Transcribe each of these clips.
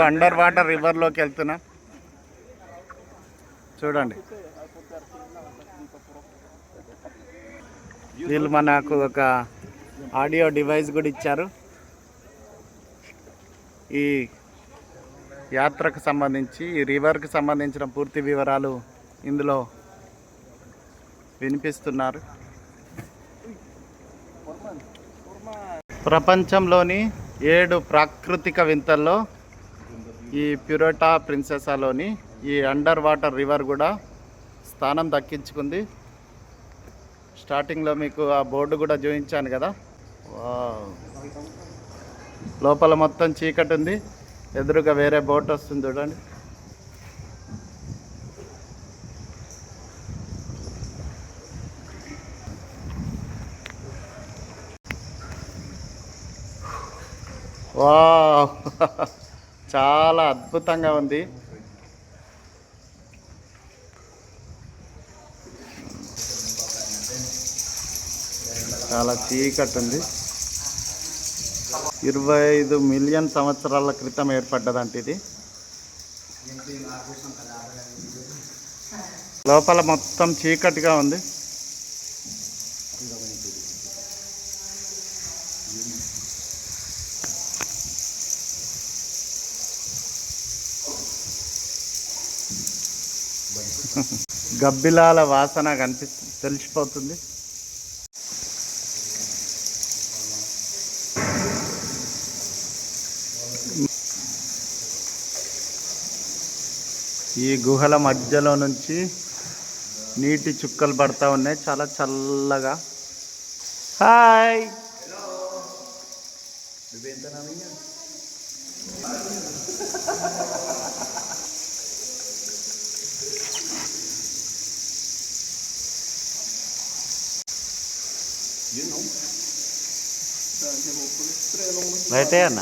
Under water రివర్లోకి వెళ్తున్నా. చూడండి, వీళ్ళు మనకు ఒక ఆడియో డివైస్ కూడా ఇచ్చారు. ఈ యాత్రకు సంబంధించి, ఈ రివర్కి సంబంధించిన పూర్తి వివరాలు ఇందులో వినిపిస్తున్నారు. ప్రపంచంలోని 7 ప్రాకృతిక వింతల్లో ఈ ప్యూరటా ప్రిన్సెసాలోని ఈ అండర్ వాటర్ రివర్ కూడా స్థానం దక్కించుకుంది. స్టార్టింగ్లో మీకు ఆ బోర్డు కూడా చూపించాను కదా. లోపల మొత్తం చీకటి ఉంది, ఎదురుగా వేరే బోట్ వస్తుంది చూడండి. వావ్, చాలా అద్భుతంగా ఉంది. చాలా చీకటి ఉంది. 25 మిలియన్ సంవత్సరాల క్రితం ఏర్పడ్డదంట ఇది. లోపల మొత్తం చీకటిగా ఉంది. గబ్బిలాల వాసన తెలిసిపోతుంది. ఈ గుహల మధ్యలో నుంచి నీటి చుక్కలు పడతా ఉన్నాయి, చాలా చల్లగా. హాయ్, రైటే అన్న.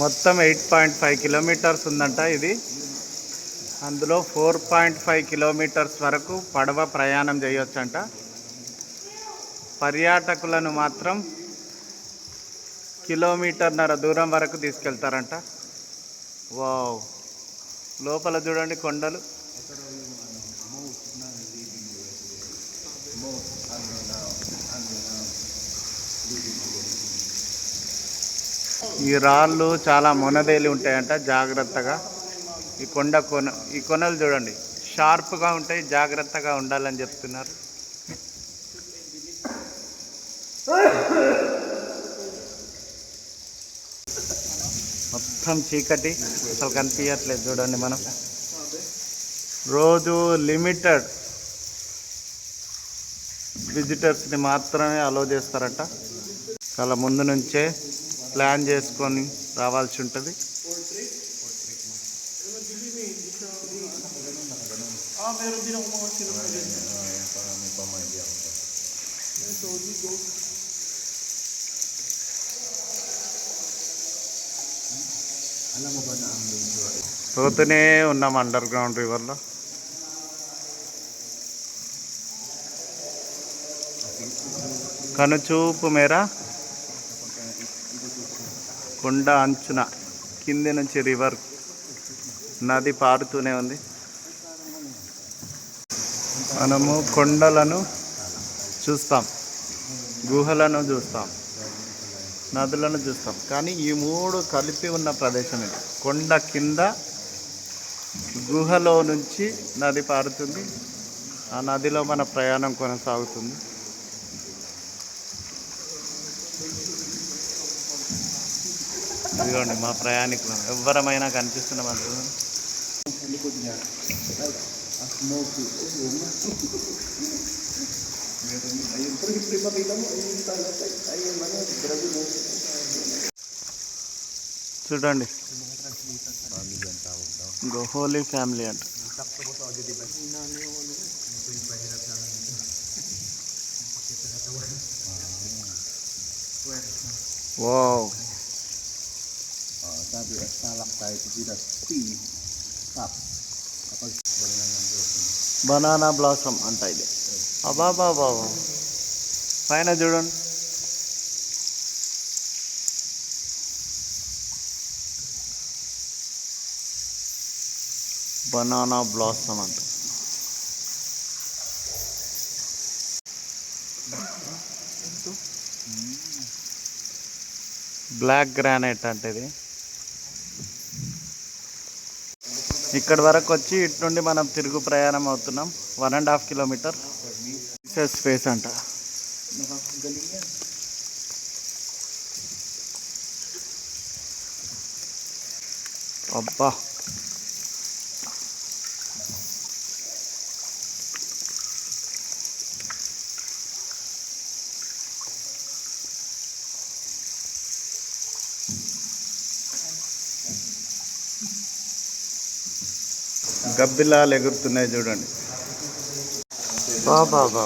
మొత్తం 8.5 కిలోమీటర్స్ ఉందంట ఇది. అందులో 4.5 కిలోమీటర్స్ వరకు పడవ ప్రయాణం చేయొచ్చంట. పర్యాటకులను మాత్రం 1.5 కిలోమీటర్ దూరం వరకు తీసుకెళ్తారంట. వావ్, లోపల చూడండి కొండలు. ఈ రాళ్ళు చాలా మొనదేలి ఉంటాయంట, జాగ్రత్తగా. ఈ కొనలు చూడండి, షార్ప్గా ఉంటాయి, జాగ్రత్తగా ఉండాలని చెప్తున్నారు. మొత్తం చీకటి, అసలు కనిపించట్లేదు చూడండి. మనం రోజు లిమిటెడ్ విజిటర్స్ని మాత్రమే అలో చేస్తారట. చాలా ముందు నుంచే ప్లాన్ చేసుకొని రావాల్సి ఉంటుంది. పోతూనే ఉన్నాం అండర్ గ్రౌండ్ రివర్లో. కనుచూపు మేర కొండ అంచున కింది నుంచి రివర్ నది పారుతూనే ఉంది. మనము కొండలను చూస్తాం, గుహలను చూస్తాం, నదులను చూస్తాం, కానీ ఈ 3 కలిపి ఉన్న ప్రదేశం ఇది. కొండ కింద గుహలో నుంచి నది పారుతుంది, ఆ నదిలో మన ప్రయాణం కొనసాగుతుంది. ఇదిగోండి మా ప్రయాణికులు, ఎవ్వరమైనా కనిపిస్తున్నాం అందులో. చూడండి, హోలీ ఫ్యామిలీ అంట. వావ్, బనానా బ్లాసమ్ అంట ఇది. అబాబా బాబా, పైన చూడండి. బనానా బ్లాసమ్ అంట. బ్లాక్ గ్రానైట్ అంటే ఇది. ఇక్కడ వరకు వచ్చి ఇటు నుండి మనం తిరుగు ప్రయాణం అవుతున్నాం. 1.5 కిలోమీటర్ స్పేస్ అంట. అబ్బా, గబ్బిలాలు ఎగురుతున్నాయి చూడండి. బాబా బాబా,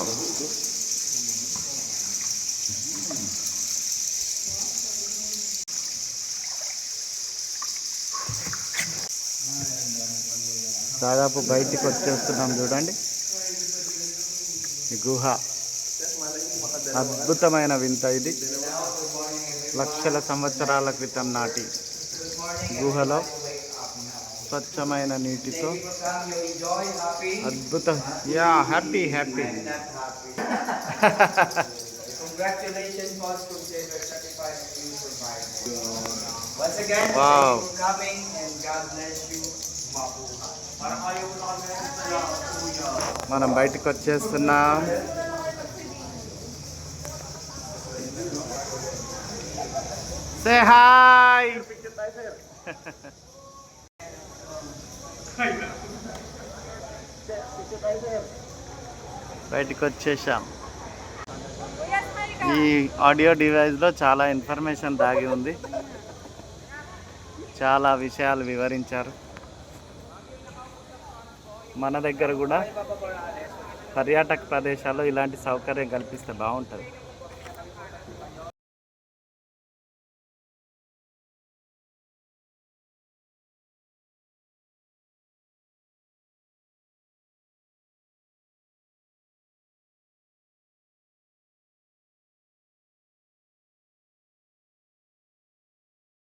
దాదాపు బయటికి వచ్చేస్తున్నాం చూడండి. ఈ గుహ అద్భుతమైన వింత ఇది. లక్షల సంవత్సరాల క్రితం నాటి గుహలో స్వచ్ఛమైన నీటితో అద్భుతం. Yeah, happy happy. వావ్, మనం బయటకు వచ్చేస్తున్నాం. Say hi. బయటకు వచ్చేసాం. ఈ ఆడియో డివైస్లో చాలా ఇన్ఫర్మేషన్ దాగి ఉంది. చాలా విషయాలు వివరించారు. మన దగ్గర కూడా పర్యాటక ప్రదేశాల్లో ఇలాంటి సౌకర్యం కల్పిస్తే బాగుంటుంది.